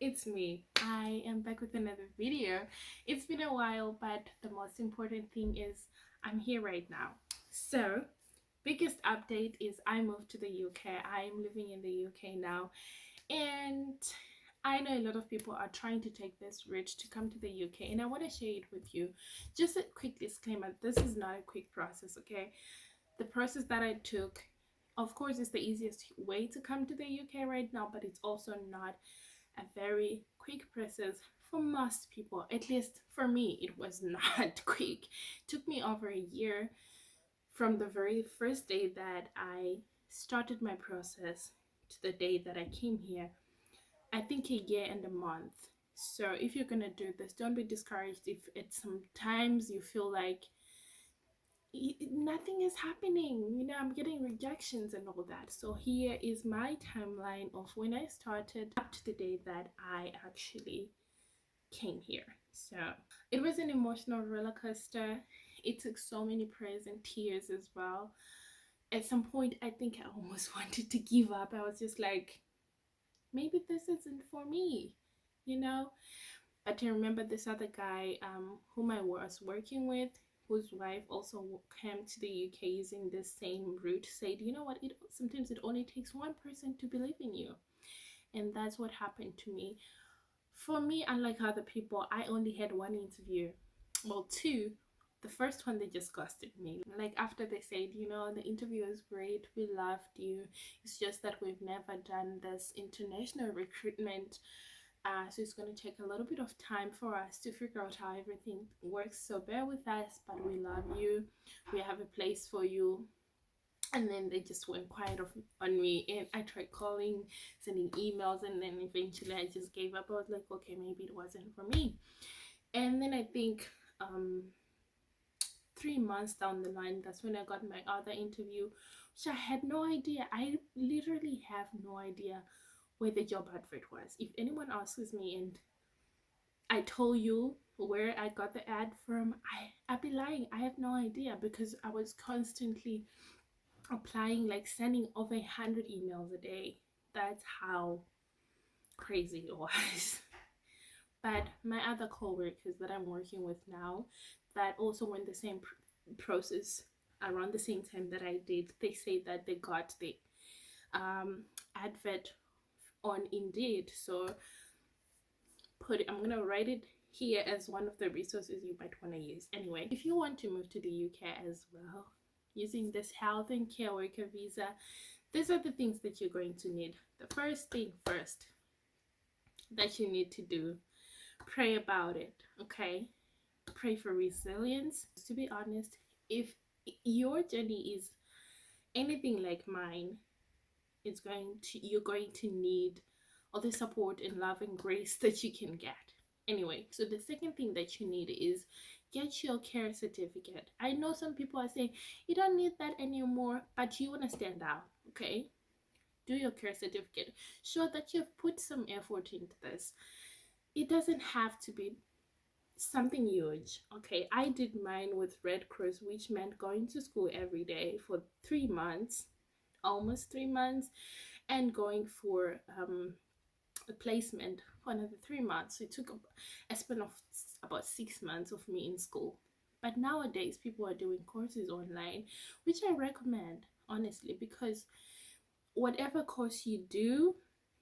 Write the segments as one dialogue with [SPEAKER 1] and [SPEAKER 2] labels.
[SPEAKER 1] it's me. I am back with another video. It's been a while, but the most important thing is I'm here right now. So, biggest update is I moved to the UK. I'm living in the UK now, and I know a lot of people are trying to take this route to come to the UK, and I want to share it with you. Just a quick disclaimer, this is not a quick process, okay? The process that I took, of course, is the easiest way to come to the UK right now, but it's also not a very quick process for most people. At least for me, it was not quick. It took me over a year from the very first day that I started my process to the day that I came here. I think a year and a month. So if you're gonna do this, don't be discouraged if at sometimes you feel like nothing is happening. I'm getting rejections and all that. So here is my timeline of when I started up to the day that I actually came here. So it was an emotional roller coaster. It took so many prayers and tears as well. At some point, I think I almost wanted to give up. I was just like, maybe this isn't for me, you know. But I remember this other guy whom I was working with, whose wife also came to the UK using the same route, said, you know what, sometimes it only takes one person to believe in you. And that's what happened to me. For me, unlike other people, I only had one interview. Well, two. The first one, they just ghosted me. Like, after they said, the interview was great, we loved you. It's just that we've never done this international recruitment. So it's going to take a little bit of time for us to figure out how everything works. So bear with us, but we love you. We have a place for you. And then they just went quiet on me, and I tried calling, sending emails, and then eventually I just gave up. I was like, okay, maybe it wasn't for me. And then I think 3 months down the line, that's when I got my other interview, which I had no idea. I literally have no idea where the job advert was. If anyone asks me and I told you where I got the ad from, I'd be lying. I have no idea, because I was constantly applying, like sending over 100 emails a day. That's how crazy it was. But my other co-workers that I'm working with now, that also went the same process around the same time that I did, they say that they got the advert on Indeed. So I'm gonna write it here as one of the resources you might want to use. Anyway, if you want to move to the UK as well using this health and care worker visa, these are the things that you're going to need. The first thing first that you need to do, pray about it. Okay, pray for resilience. To be honest, if your journey is anything like mine, you're going to need all the support and love and grace that you can get. Anyway, so the second thing that you need is get your care certificate. I know some people are saying you don't need that anymore, but you want to stand out. Okay, do your care certificate. Show that you've put some effort into this. It doesn't have to be something huge. Okay, I did mine with Red Cross, which meant going to school every day for 3 months, almost 3 months, and going for a placement for another 3 months. So it took a span of about 6 months of me in school. But nowadays people are doing courses online, which I recommend, honestly, because whatever course you do,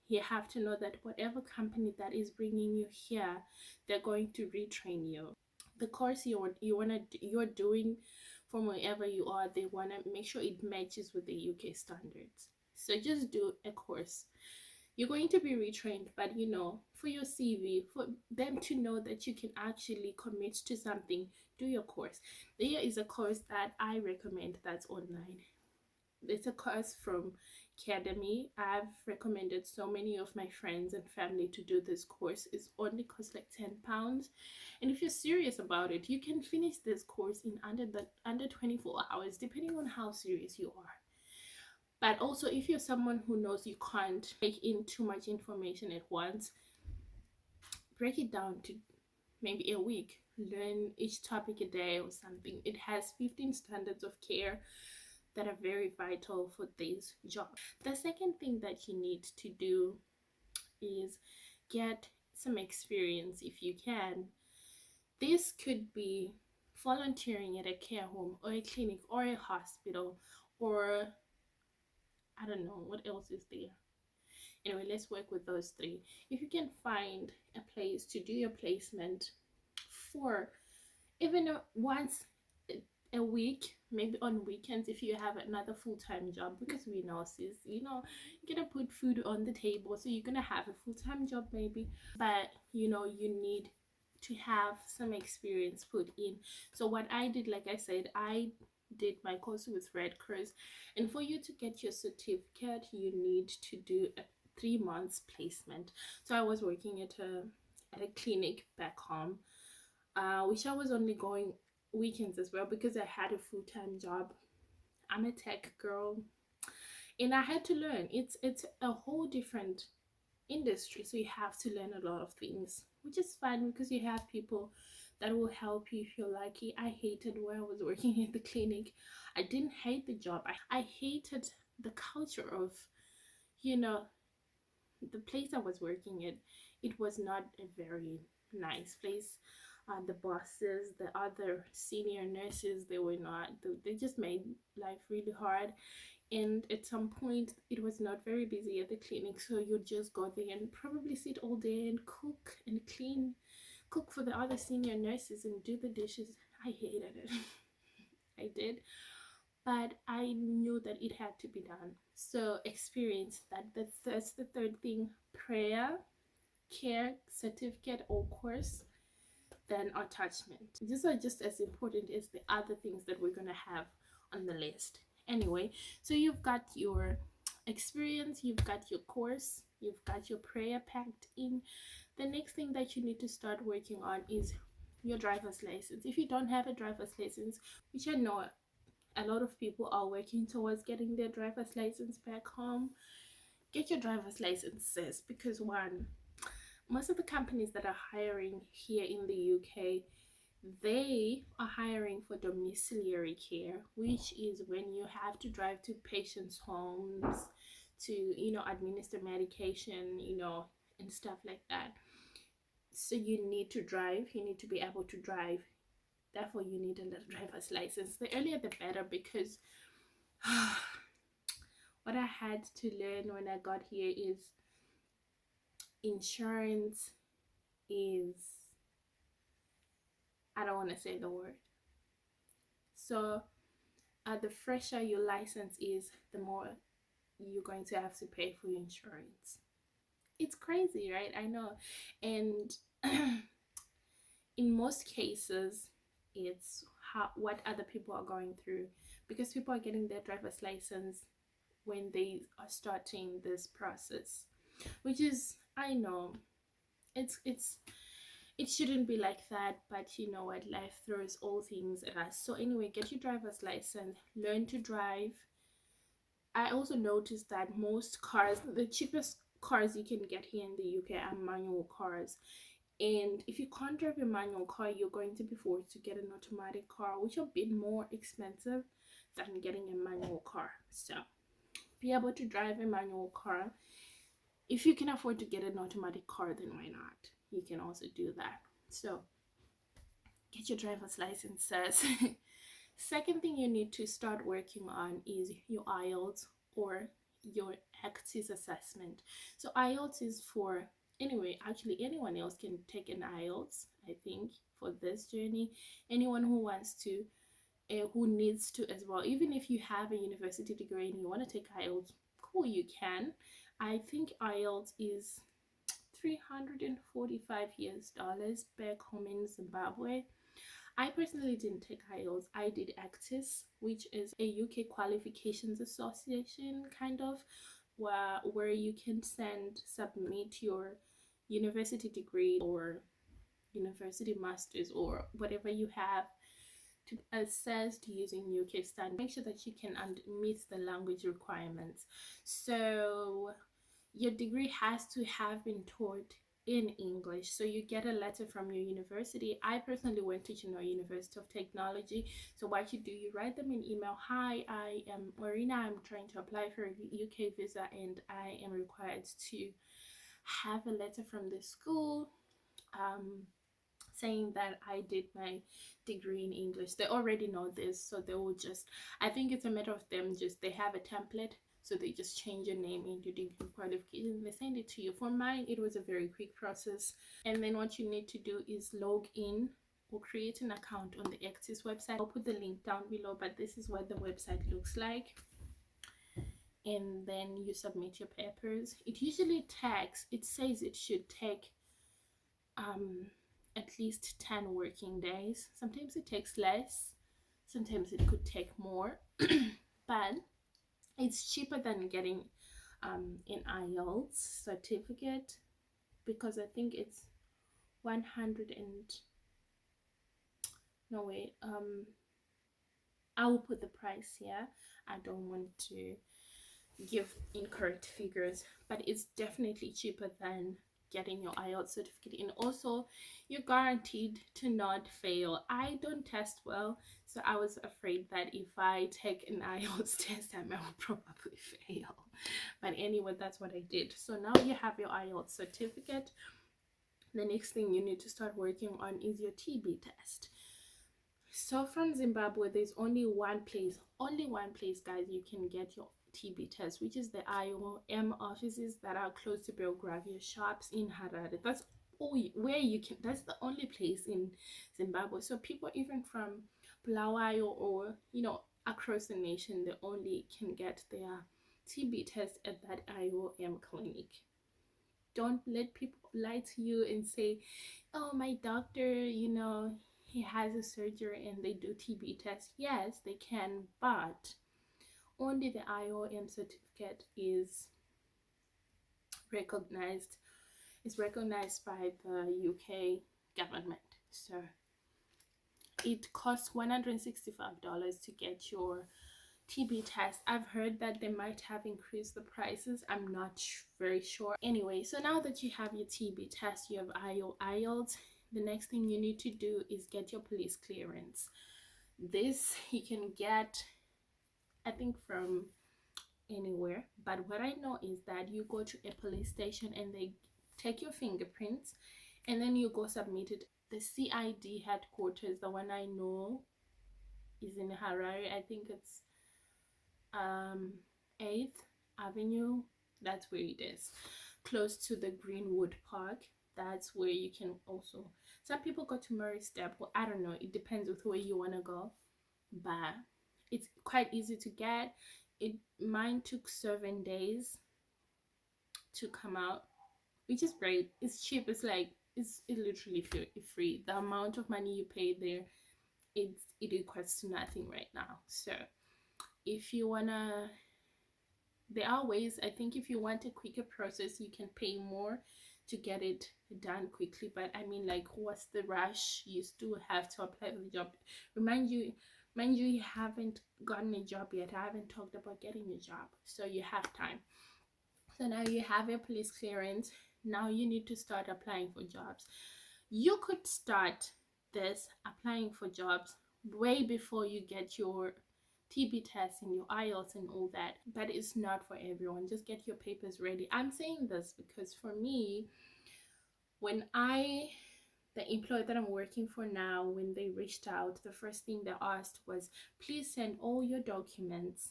[SPEAKER 1] you have to know that whatever company that is bringing you here, they're going to retrain you. The course you're doing from wherever you are, they want to make sure it matches with the UK standards. So just do a course. You're going to be retrained, but for your CV, for them to know that you can actually commit to something, do your course. There is a course that I recommend that's online. It's a course from Academy. I've recommended so many of my friends and family to do this course. It only costs like £10, and if you're serious about it, you can finish this course in under 24 hours, depending on how serious you are. But also, if you're someone who knows you can't take in too much information at once, break it down to maybe a week. Learn each topic a day or something. It has 15 standards of care that are very vital for this job. The second thing that you need to do is get some experience if you can. This could be volunteering at a care home or a clinic or a hospital, or I don't know what else is there. Anyway, let's work with those three. If you can find a place to do your placement for even once a week, maybe on weekends, if you have another full-time job, because we know, sis, you know, you're gonna put food on the table, so you're gonna have a full-time job maybe, but you know, you need to have some experience put in. So what I did, like I said, I did my course with Red Cross, and for you to get your certificate, you need to do a 3 months placement. So I was working at a clinic back home, which I was only going weekends as well because I had a full-time job. I'm a tech girl, and I had to learn. It's a whole different industry, so you have to learn a lot of things, which is fun because you have people that will help you if you're lucky. I hated where I was working at the clinic. I didn't hate the job. I hated the culture of, you know, the place I was working at. It was not a very nice place. The bosses, the other senior nurses, they were not, they just made life really hard. And at some point it was not very busy at the clinic, so you'd just go there and probably sit all day and cook and clean, cook for the other senior nurses and do the dishes. I hated it. I did, but I knew that it had to be done. So experience that. That's the third thing. Prayer, care, certificate or course, then attachment. These are just as important as the other things that we're gonna have on the list. Anyway, so you've got your experience, you've got your course, you've got your prayer packed in. The next thing that you need to start working on is your driver's license. If you don't have a driver's license, which I know a lot of people are working towards getting their driver's license back home, get your driver's licenses, because one, most of the companies that are hiring here in the UK, they are hiring for domiciliary care, which is when you have to drive to patients' homes to, you know, administer medication, you know, and stuff like that. So you need to drive, you need to be able to drive. Therefore, you need a driver's license. The earlier the better, because what I had to learn when I got here is insurance is, I don't want to say the word. So the fresher your license is, the more you're going to have to pay for your insurance. It's crazy, right? I know. And in most cases, it's what other people are going through, because people are getting their driver's license when they are starting this process, which is, I know, it shouldn't be like that, but you know what, life throws all things at us. So anyway, get your driver's license, learn to drive. I also noticed that most cars, the cheapest cars you can get here in the UK are manual cars, and if you can't drive a manual car, you're going to be forced to get an automatic car, which are a bit more expensive than getting a manual car. So be able to drive a manual car. If you can afford to get an automatic car, then why not? You can also do that. So get your driver's licenses. Second thing you need to start working on is your IELTS or your ACTIS assessment. So IELTS is for, anyway, actually anyone else can take an IELTS, I think, for this journey. Anyone who wants to, who needs to as well. Even if you have a university degree and you want to take IELTS, cool, you can. I think IELTS is $345 back home in Zimbabwe. I personally didn't take IELTS. I did ACTIS, which is a UK qualifications association, kind of, where you can submit your university degree or university masters or whatever you have to assessed using UK standards. Make sure that you can meet the language requirements. So your degree has to have been taught in English, so you get a letter from your university. I personally went to Genoa University of Technology. So what you do, you write them an email. Hi, I am Marina, I'm trying to apply for a UK visa and I am required to have a letter from the school saying that I did my degree in English. They already know this, so they will just, I think it's a matter of them just, they have a template, so they just change your name into degree qualification, they send it to you. For mine, it was a very quick process. And then what you need to do is log in or create an account on the Actis website. I'll put the link down below, but this is what the website looks like. And then you submit your papers. It usually takes, it says it should take at least 10 working days. Sometimes it takes less, sometimes it could take more, but it's cheaper than getting an IELTS certificate, because I think it's 100 and no wait, I will put the price here. I don't want to give incorrect figures, but it's definitely cheaper than getting your IELTS certificate. And also you're guaranteed to not fail. I don't test well, so I was afraid that if I take an IELTS test I will probably fail, but anyway, that's what I did. So now you have your IELTS certificate. The next thing you need to start working on is your TB test. So from Zimbabwe, there's only one place guys, you can get your TB test, which is the IOM offices that are close to Belgravia shops in Harare. That's where you can, that's the only place in Zimbabwe. So people even from Bulawayo or across the nation, they only can get their TB test at that IOM clinic. Don't let people lie to you and say, oh, my doctor, he has a surgery and they do TB tests. Yes, they can, but only the IOM certificate is recognized. It's recognized by the UK government. So it costs $165 to get your TB test. I've heard that they might have increased the prices. I'm not very sure. Anyway, so now that you have your TB test, you have IELTS, the next thing you need to do is get your police clearance. This you can get, I think, from anywhere, but what I know is that you go to a police station and they take your fingerprints and then you go submit it. The CID headquarters, the one I know, is in Harare. I think it's 8th Avenue. That's where it is, close to the Greenwood Park. That's where you can also, some people go to Murray Step, well, I don't know, it depends with where you want to go, but it's quite easy to get it. Mine took 7 days to come out, which is great. It's cheap. It's like it's literally free. The amount of money you pay there, it equates to nothing right now. So if you wanna, there are ways. I think if you want a quicker process, you can pay more to get it done quickly. But I mean, like, what's the rush? You still have to apply for the job. Mind you, you haven't gotten a job yet. I haven't talked about getting a job, so you have time. So now you have your police clearance. Now you need to start applying for jobs. You could start this applying for jobs way before you get your TB test and your IELTS and all that, but it's not for everyone. Just get your papers ready. I'm saying this because for me, when the employer that I'm working for now, when they reached out, the first thing they asked was, please send all your documents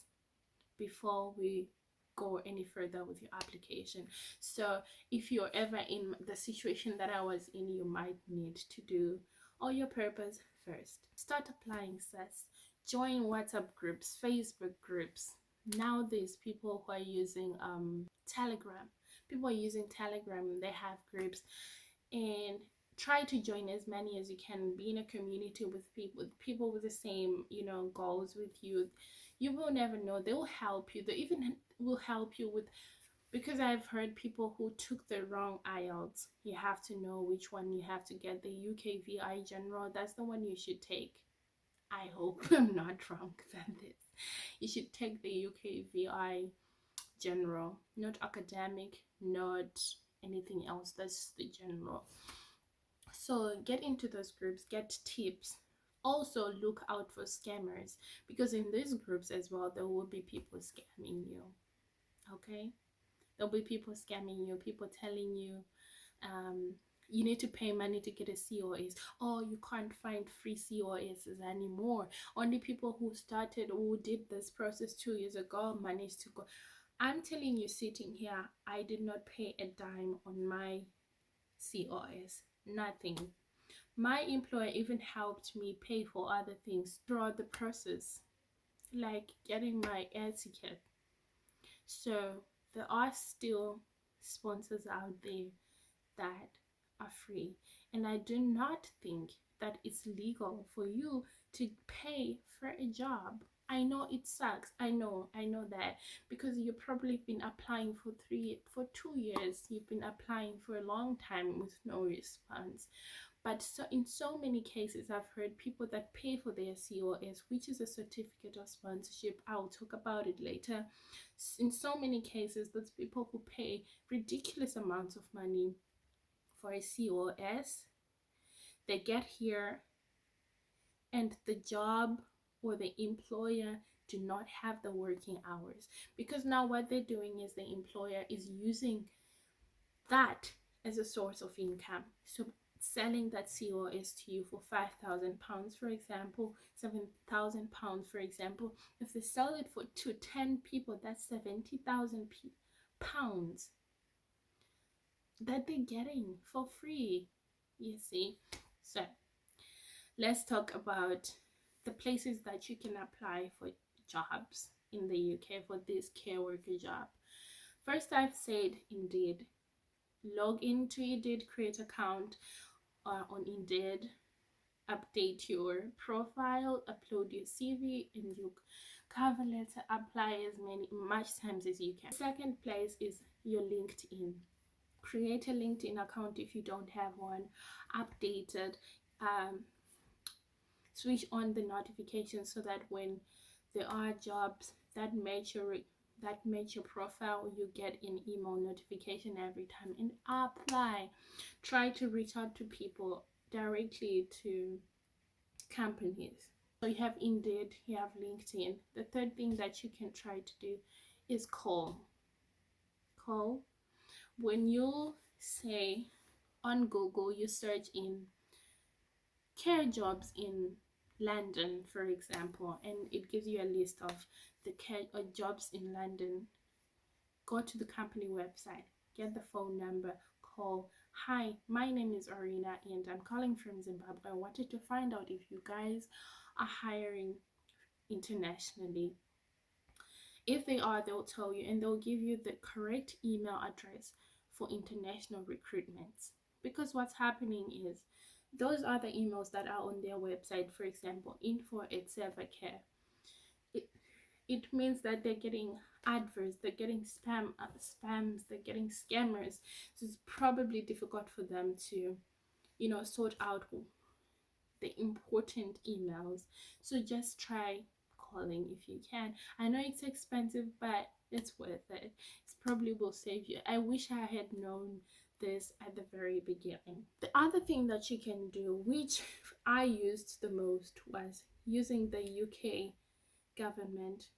[SPEAKER 1] before we go any further with your application. So if you're ever in the situation that I was in, you might need to do all your papers first. Start applying, sis. Join WhatsApp groups, Facebook groups. Now there's people who are using Telegram. People are using Telegram. They have groups, and try to join as many as you can. Be in a community with people with the same goals with you. You will never know. They will help you. They even will help you with, because I've heard people who took the wrong IELTS. You have to know which one you have to get. The UKVI General, that's the one you should take. I hope I'm not wrong than this. You should take the UKVI General, not academic, not anything else. That's the general. So get into those groups, get tips. Also look out for scammers, because in these groups as well there will be people scamming you. Okay, There'll be people scamming you, people telling you you need to pay money to get a COS. Oh, you can't find free COSs anymore. Only people who started or who did this process 2 years ago managed to go. I'm telling you, sitting here, I did not pay a dime on my COS. Nothing. My employer even helped me pay for other things throughout the process, like getting my air ticket. So there are still sponsors out there that are free, and I do not think that it's legal for you to pay for a job. I know it sucks. I know that, because you've probably been applying for 2 years. You've been applying for a long time with no response. But so in so many cases, I've heard people that pay for their COS, which is a certificate of sponsorship. I'll talk about it later. In so many cases, those people who pay ridiculous amounts of money for a COS, they get here and the job or the employer do not have the working hours, because now what they're doing is the employer is using that as a source of income. So selling that COS to you for £5,000, for example, £7,000, for example, if they sell it to 10 people, that's £70,000 that they're getting for free, you see. So let's talk about the places that you can apply for jobs in the UK for this care worker job. First, I've said Indeed. Log into Indeed, create account on Indeed, update your profile, upload your CV and your cover letter, apply much times as you can. Second place is your LinkedIn. Create a LinkedIn account if you don't have one, update it, switch on the notifications so that when there are jobs that match your profile, you get an email notification every time, and apply. Try to reach out to people directly, to companies. So you have Indeed, you have LinkedIn. The third thing that you can try to do is call. When you say on Google, you search in care jobs in London, for example, and it gives you a list of the care jobs in London. Go to the company website, get the phone number, call. Hi, my name is Arina and I'm calling from Zimbabwe. I wanted to find out if you guys are hiring internationally. If they are, they'll tell you, and they'll give you the correct email address for international recruitments. Because what's happening is, those are the emails that are on their website. For example, info@Servacare. It means that they're getting adverts, they're getting spams, they're getting scammers. So it's probably difficult for them to, sort out the important emails. So just try calling if you can. I know it's expensive, but it's worth it. It probably will save you. I wish I had known this at the very beginning. The other thing that you can do, which I used the most, was using the UK government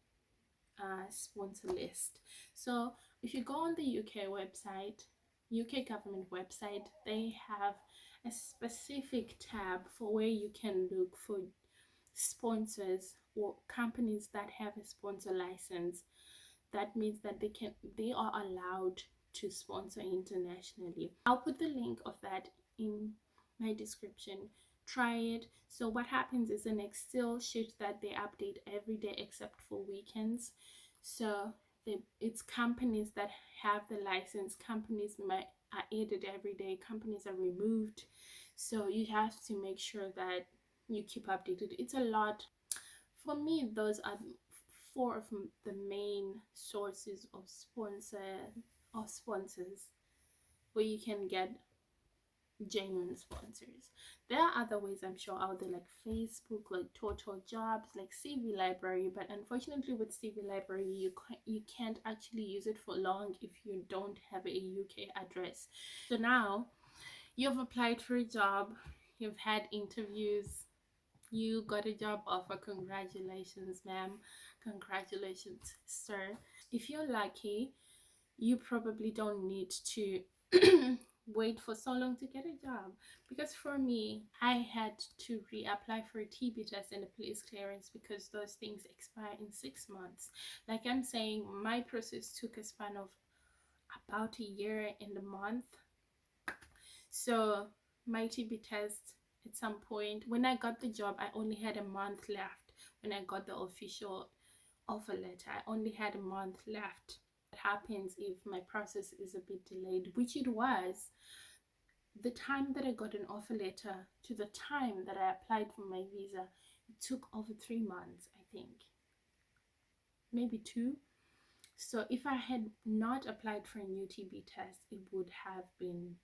[SPEAKER 1] sponsor list. So if you go on the UK government website, they have a specific tab for where you can look for sponsors or companies that have a sponsor license. That means that they are allowed to sponsor internationally. I'll put the link of that in my description. Try it. So what happens is an Excel sheet that they update every day except for weekends. So it's companies that have the license. Companies are added every day. Companies are removed. So you have to make sure that you keep updated. It's a lot. For me, those are 4 of the main sources of sponsors where you can get genuine sponsors. There are other ways, I'm sure, out there, like Facebook, like Total Jobs, like CV Library, but unfortunately with CV Library you can't actually use it for long if you don't have a UK address. So now you've applied for a job, you've had interviews, you got a job offer. Congratulations, ma'am. Congratulations, sir. If you're lucky, you probably don't need to wait for so long to get a job. Because for me, I had to reapply for a TB test and a police clearance because those things expire in 6 months. Like I'm saying, my process took a span of about a year and a month. So my TB test, at some point when I got the job, I only had a month left. When I got the official offer letter, I only had a month left. What happens if my process is a bit delayed, which it was. The time that I got an offer letter to the time that I applied for my visa, it took over 3 months, I think, maybe 2. So if I had not applied for a new TB test, it would have been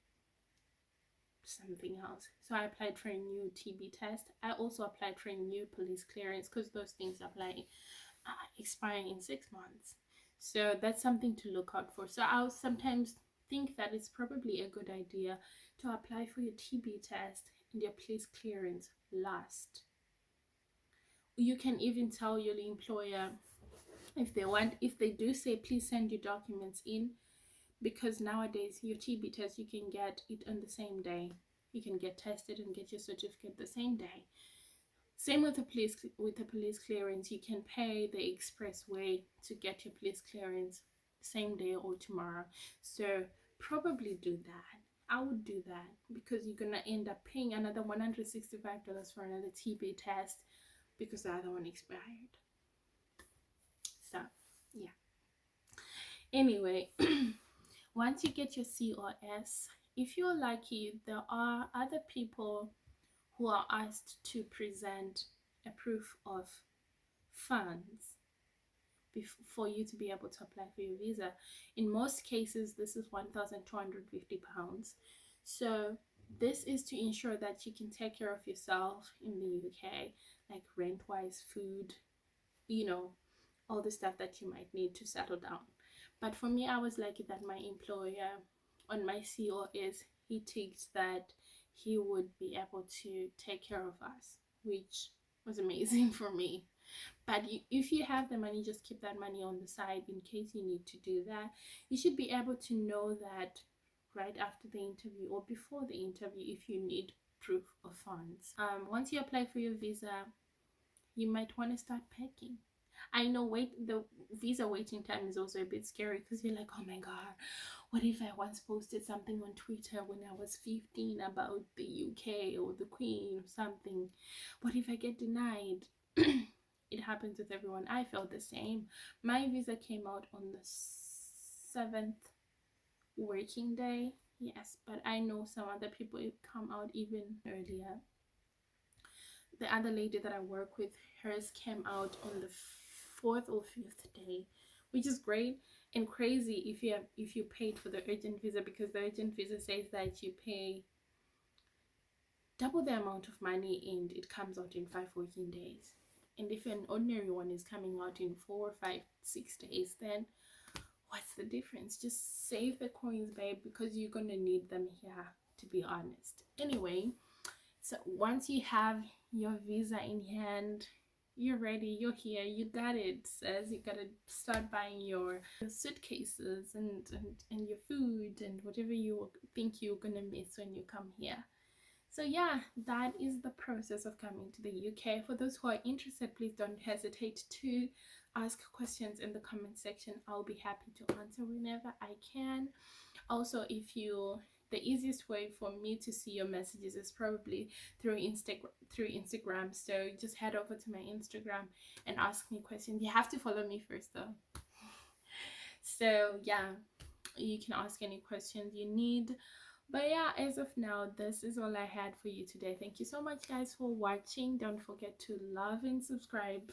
[SPEAKER 1] something else. So I applied for a new TB test. I also applied for a new police clearance because those things expire in 6 months. So that's something to look out for. So I'll sometimes think that it's probably a good idea to apply for your TB test and your police clearance last. You can even tell your employer if they do say please send your documents in, because nowadays your TB test, you can get it on the same day. You can get tested and get your certificate the same day. Same with the police clearance. You can pay the express way to get your police clearance same day or tomorrow. So probably do that. I would do that because you're gonna end up paying another $165 for another TB test because the other one expired. So yeah. Anyway, once you get your COS, if you're lucky, there are other people who are asked to present a proof of funds for you to be able to apply for your visa. In most cases, this is £1,250. So this is to ensure that you can take care of yourself in the UK, like rent-wise, food, all the stuff that you might need to settle down. But for me, I was lucky that my employer on my COS, he ticked that he would be able to take care of us, which was amazing for me. But if you have the money, just keep that money on the side in case you need to do that. You should be able to know that right after the interview or before the interview if you need proof of funds. Once you apply for your visa, you might want to start packing. I know the visa waiting time is also a bit scary because you're like, oh my god, what if I once posted something on Twitter when I was 15 about the UK or the Queen or something? What if I get denied? It happens with everyone. I felt the same. My visa came out on the 7th working day. Yes, but I know some other people, it come out even earlier. The other lady that I work with, hers came out on the 4th or 5th day, which is great and crazy if you paid for the urgent visa, because the urgent visa says that you pay double the amount of money and it comes out in 5 working days. And if an ordinary one is coming out in 4, 5, 6 days, then what's the difference? Just save the coins, babe, because you're gonna need them here, to be honest. Anyway, so once you have your visa in hand, you're ready, you're here, you got it. Says you gotta start buying your suitcases and your food and whatever you think you're gonna miss when you come here. So yeah, that is the process of coming to the UK. For those who are interested, please don't hesitate to ask questions in the comment section. I'll be happy to answer whenever I can. Also, the easiest way for me to see your messages is probably through Instagram. So just head over to my Instagram and ask me questions. You have to follow me first though. So yeah, you can ask any questions you need. But yeah, as of now, this is all I had for you today. Thank you so much, guys, for watching. Don't forget to love and subscribe,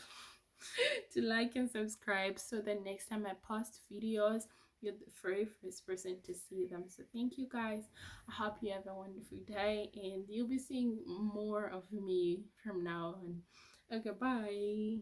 [SPEAKER 1] to like and subscribe, so that next time I post videos, you're the very first person to see them. So thank you, guys. I hope you have a wonderful day, and you'll be seeing more of me from now on. Okay, bye.